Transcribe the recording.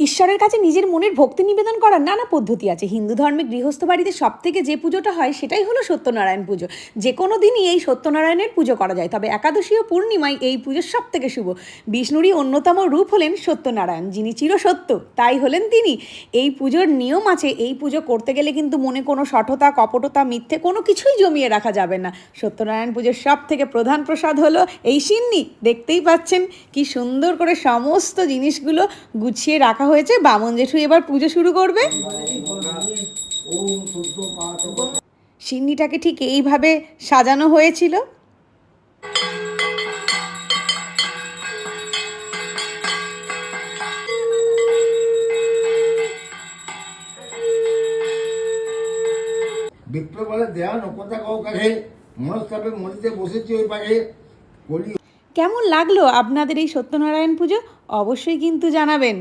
ঈশ্বরের কাছে নিজের মনের ভক্তি নিবেদন করার নানা পদ্ধতি আছে। হিন্দু ধর্মে গৃহস্থ বাড়িতে সব থেকে যে পুজোটা হয় সেটাই হলো সত্যনারায়ণ পুজো। যে কোনো দিনই এই সত্যনারায়ণের পুজো করা যায়, তবে একাদশী ও পূর্ণিমায় এই পুজো সব থেকে শুভ। বিষ্ণুরই অন্যতম রূপ হলেন সত্যনারায়ণ, যিনি চিরসত্য, তাই হলেন তিনি। এই পুজোর নিয়ম আছে, এই পুজো করতে গেলে কিন্তু মনে কোনো শঠতা, কপটতা, মিথ্যে কোনো কিছুই জমিয়ে রাখা যাবে না। সত্যনারায়ণ পুজোর সব থেকে প্রধান প্রসাদ হলো এই সিন্নি। দেখতেই পাচ্ছেন কি সুন্দর করে সমস্ত জিনিসগুলো গুছিয়ে রাখা হয়েছে। বামন জেঠু এবার পুজো শুরু করবে। সিন্নিটাকে ঠিক এইভাবে সাজানো হয়েছিল। বিপ্লবলে দেয়া নকথা কাউ কাছে মনস্তাপে মরিতে বসেছি ওই পাশে কলি। কেমন লাগলো আপনাদের এই সত্যনারায়ণ পুজো? অবশ্যই কিন্তু জানাবেন।